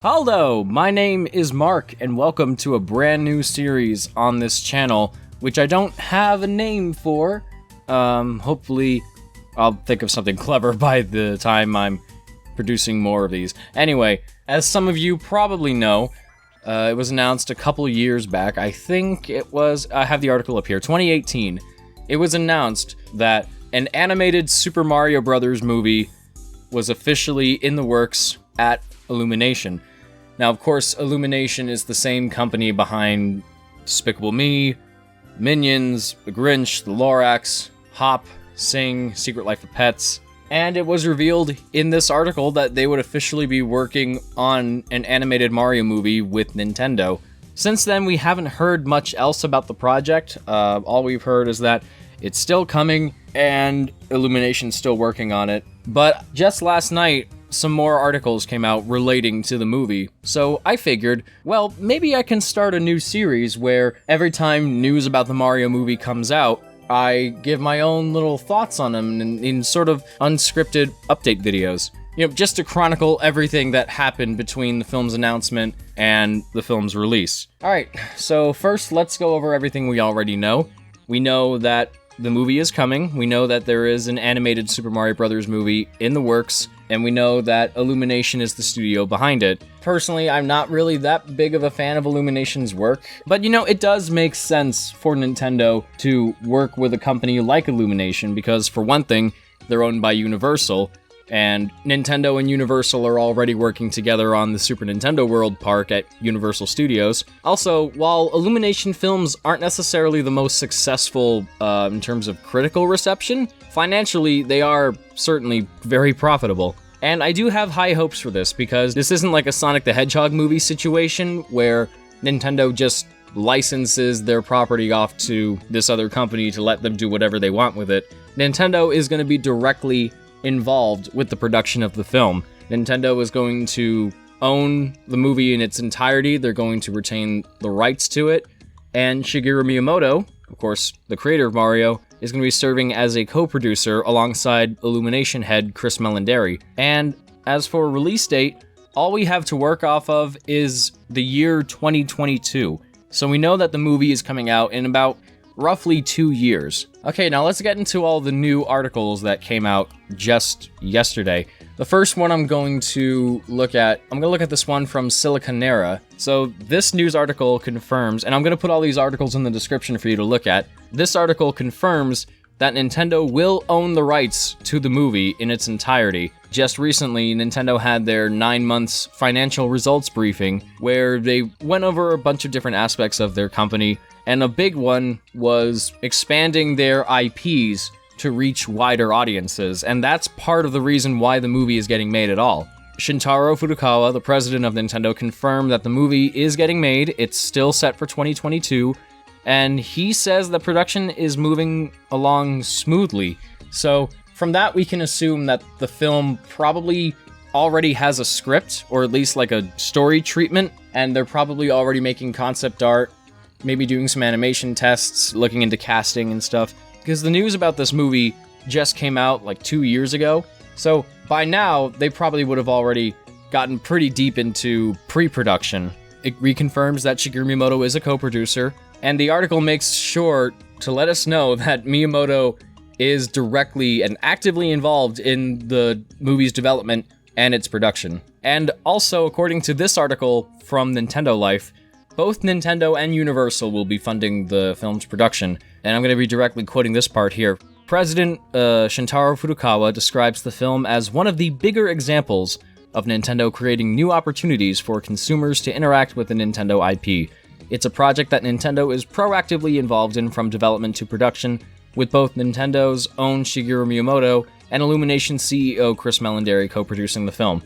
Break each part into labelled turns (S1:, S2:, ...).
S1: Hello, my name is Mark, and welcome to a brand new series on this channel, which I don't have a name for. Hopefully I'll think of something clever by the time I'm producing more of these. Anyway, as some of you probably know, it was announced a couple years back, I think it was, I have the article up here, 2018. It was announced that an animated Super Mario Bros. Movie was officially in the works at Illumination. Now, of course, Illumination is the same company behind Despicable Me, Minions, The Grinch, The Lorax, Hop, Sing, Secret Life of Pets, and it was revealed in this article that they would officially be working on an animated Mario movie with Nintendo. Since then, we haven't heard much else about the project. All we've heard is that it's still coming, and Illumination's still working on it. But just last night, some more articles came out relating to the movie, so I figured, well, maybe I can start a new series where every time news about the Mario movie comes out, I give my own little thoughts on them in sort of unscripted update videos. You know, just to chronicle everything that happened between the film's announcement and the film's release. Alright, so first let's go over everything we already know. We know that the movie is coming, we know that there is an animated Super Mario Bros. Movie in the works, and we know that Illumination is the studio behind it. Personally, I'm not really that big of a fan of Illumination's work, but you know, it does make sense for Nintendo to work with a company like Illumination because, for one thing, they're owned by Universal, and Nintendo and Universal are already working together on the Super Nintendo World Park at Universal Studios. Also, while Illumination films aren't necessarily the most successful in terms of critical reception, financially they are certainly very profitable. And I do have high hopes for this because this isn't like a Sonic the Hedgehog movie situation where Nintendo just licenses their property off to this other company to let them do whatever they want with it. Nintendo is going to be directly involved with the production of the film. Nintendo is going to own the movie in its entirety, they're going to retain the rights to it, and Shigeru Miyamoto, of course, the creator of Mario, is going to be serving as a co-producer alongside Illumination head Chris Meledandri. And as for release date, all we have to work off of is the year 2022. So we know that the movie is coming out in about roughly 2 years. Okay, now let's get into all the new articles that came out just yesterday. The first one I'm going to look at this one from Siliconera. So this news article confirms, and I'm going to put all these articles in the description for you to look at. This article confirms that Nintendo will own the rights to the movie in its entirety. Just recently, Nintendo had their 9 months financial results briefing, where they went over a bunch of different aspects of their company, and a big one was expanding their IPs to reach wider audiences, and that's part of the reason why the movie is getting made at all. Shintaro Furukawa, the president of Nintendo, confirmed that the movie is getting made, it's still set for 2022, and he says that production is moving along smoothly. So from that, we can assume that the film probably already has a script, or at least like a story treatment, and they're probably already making concept art, maybe doing some animation tests, looking into casting and stuff, because the news about this movie just came out like 2 years ago, so by now, they probably would have already gotten pretty deep into pre-production. It reconfirms that Shigeru Miyamoto is a co-producer, and the article makes sure to let us know that Miyamoto is directly and actively involved in the movie's development and its production. And also, according to this article from Nintendo Life, both Nintendo and Universal will be funding the film's production, and I'm going to be directly quoting this part here. President Shintaro Furukawa describes the film as one of the bigger examples of Nintendo creating new opportunities for consumers to interact with the Nintendo IP. It's a project that Nintendo is proactively involved in from development to production, with both Nintendo's own Shigeru Miyamoto and Illumination CEO Chris Meledandri co-producing the film.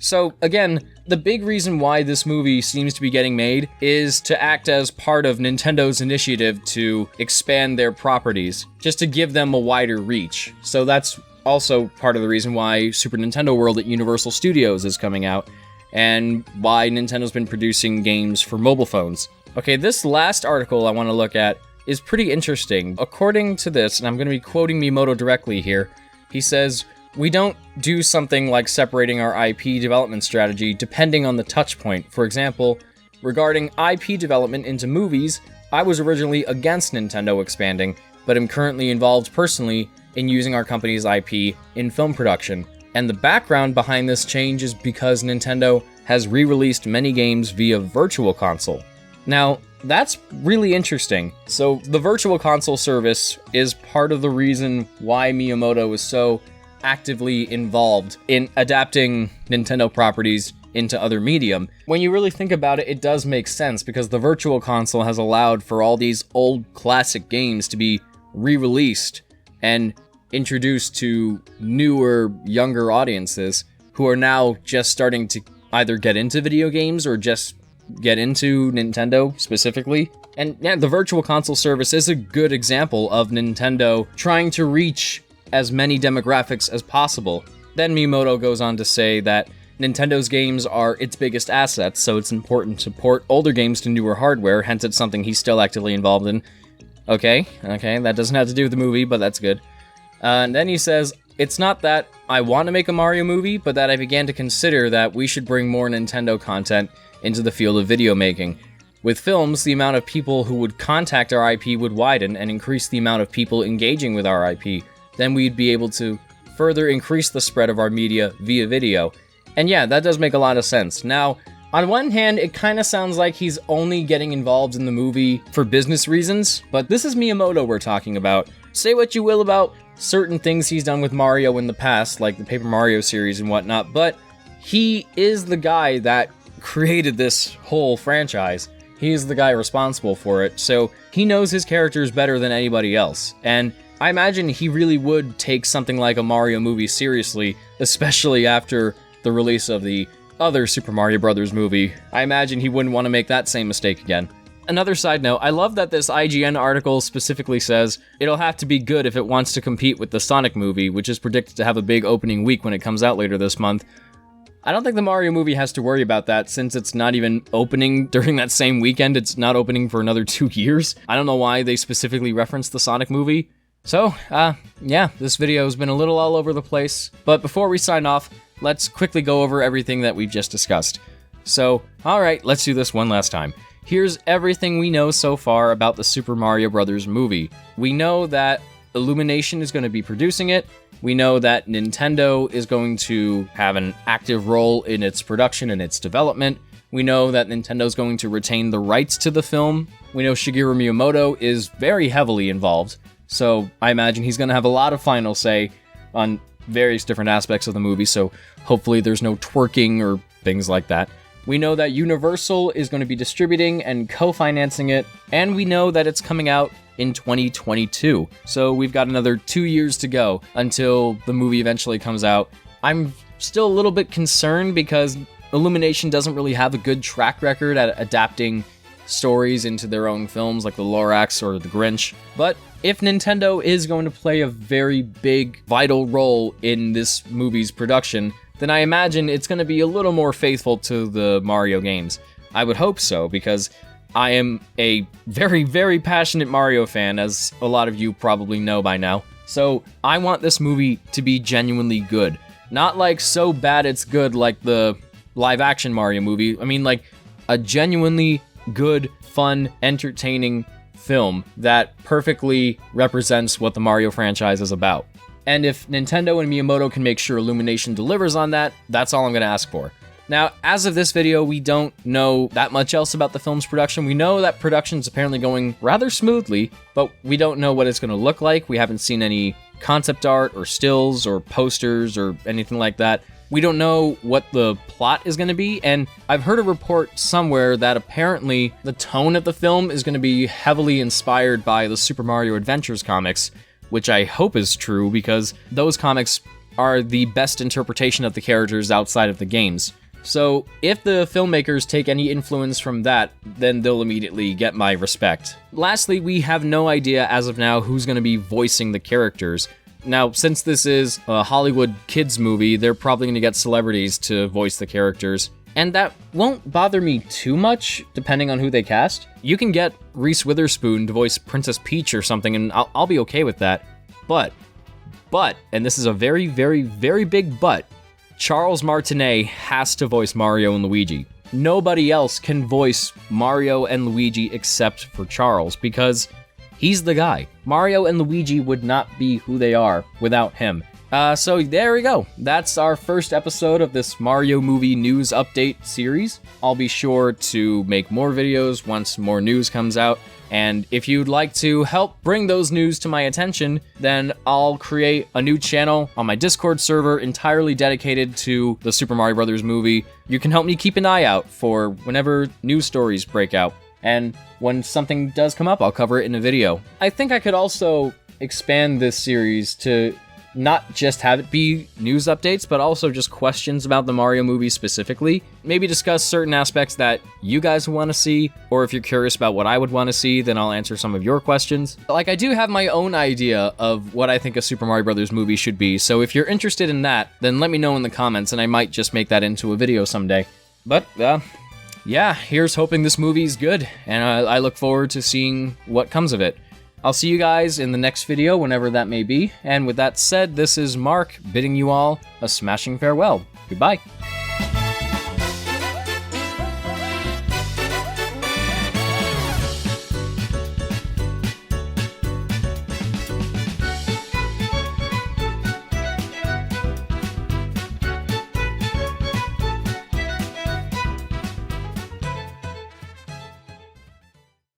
S1: So, again, the big reason why this movie seems to be getting made is to act as part of Nintendo's initiative to expand their properties, just to give them a wider reach. So that's also part of the reason why Super Nintendo World at Universal Studios is coming out, and why Nintendo's been producing games for mobile phones. Okay, this last article I want to look at is pretty interesting. According to this, and I'm going to be quoting Miyamoto directly here, he says, we don't do something like separating our IP development strategy depending on the touch point. For example, regarding IP development into movies, I was originally against Nintendo expanding, but am currently involved personally in using our company's IP in film production. And the background behind this change is because Nintendo has re-released many games via Virtual Console. Now, that's really interesting. So, the Virtual Console service is part of the reason why Miyamoto is so actively involved in adapting Nintendo properties into other medium. When you really think about it, it does make sense, because the Virtual Console has allowed for all these old classic games to be re-released and introduced to newer, younger audiences who are now just starting to either get into video games or just get into Nintendo specifically. And yeah, the Virtual Console service is a good example of Nintendo trying to reach as many demographics as possible. Then Miyamoto goes on to say that Nintendo's games are its biggest assets, so it's important to port older games to newer hardware, hence it's something he's still actively involved in. Okay, that doesn't have to do with the movie, but that's good. And then he says, it's not that I want to make a Mario movie, but that I began to consider that we should bring more Nintendo content into the field of video making. With films, the amount of people who would contact our IP would widen and increase the amount of people engaging with our IP. Then we'd be able to further increase the spread of our media via video. And yeah, that does make a lot of sense. Now, on one hand, it kind of sounds like he's only getting involved in the movie for business reasons, but this is Miyamoto we're talking about. Say what you will about certain things he's done with Mario in the past, like the Paper Mario series and whatnot, but he is the guy that created this whole franchise. He is the guy responsible for it, so he knows his characters better than anybody else. And I imagine he really would take something like a Mario movie seriously, especially after the release of the other Super Mario Bros. Movie. I imagine he wouldn't want to make that same mistake again. Another side note, I love that this IGN article specifically says it'll have to be good if it wants to compete with the Sonic movie, which is predicted to have a big opening week when it comes out later this month. I don't think the Mario movie has to worry about that, since it's not even opening during that same weekend. It's not opening for another 2 years. I don't know why they specifically referenced the Sonic movie. So, yeah, this video has been a little all over the place, but before we sign off, let's quickly go over everything that we've just discussed. So, alright, let's do this one last time. Here's everything we know so far about the Super Mario Bros. Movie. We know that Illumination is going to be producing it. We know that Nintendo is going to have an active role in its production and its development. We know that Nintendo is going to retain the rights to the film. We know Shigeru Miyamoto is very heavily involved, so I imagine he's going to have a lot of final say on various different aspects of the movie, so hopefully there's no twerking or things like that. We know that Universal is going to be distributing and co-financing it, and we know that it's coming out in 2022. So we've got another 2 years to go until the movie eventually comes out. I'm still a little bit concerned because Illumination doesn't really have a good track record at adapting stories into their own films like The Lorax or The Grinch. But if Nintendo is going to play a very big, vital role in this movie's production, then I imagine it's going to be a little more faithful to the Mario games. I would hope so, because I am a very, very passionate Mario fan, as a lot of you probably know by now. So I want this movie to be genuinely good. Not like so bad it's good like the live-action Mario movie. I mean like a genuinely good, fun, entertaining film that perfectly represents what the Mario franchise is about. And if Nintendo and Miyamoto can make sure Illumination delivers on that, that's all I'm going to ask for. Now, as of this video, we don't know that much else about the film's production. We know that production's apparently going rather smoothly, but we don't know what it's going to look like. We haven't seen any concept art or stills or posters or anything like that. We don't know what the plot is going to be, and I've heard a report somewhere that apparently the tone of the film is going to be heavily inspired by the Super Mario Adventures comics, which I hope is true because those comics are the best interpretation of the characters outside of the games. So if the filmmakers take any influence from that, then they'll immediately get my respect. Lastly, we have no idea as of now who's going to be voicing the characters. Now, since this is a Hollywood kids movie, they're probably going to get celebrities to voice the characters. And that won't bother me too much, depending on who they cast. You can get Reese Witherspoon to voice Princess Peach or something, and I'll be okay with that. But But, and this is a very, very, very big but, Charles Martinet has to voice Mario and Luigi. Nobody else can voice Mario and Luigi except for Charles, because he's the guy. Mario and Luigi would not be who they are without him. So there we go. That's our first episode of this Mario movie news update series. I'll be sure to make more videos once more news comes out. And if you'd like to help bring those news to my attention, then I'll create a new channel on my Discord server entirely dedicated to the Super Mario Bros. Movie. You can help me keep an eye out for whenever news stories break out. And when something does come up, I'll cover it in a video. I think I could also expand this series to not just have it be news updates, but also just questions about the Mario movie specifically. Maybe discuss certain aspects that you guys want to see, or if you're curious about what I would want to see, then I'll answer some of your questions. Like, I do have my own idea of what I think a Super Mario Bros. Movie should be, so if you're interested in that, then let me know in the comments, and I might just make that into a video someday. But, yeah, here's hoping this movie's good, and I look forward to seeing what comes of it. I'll see you guys in the next video, whenever that may be. And with that said, this is Mark bidding you all a smashing farewell. Goodbye.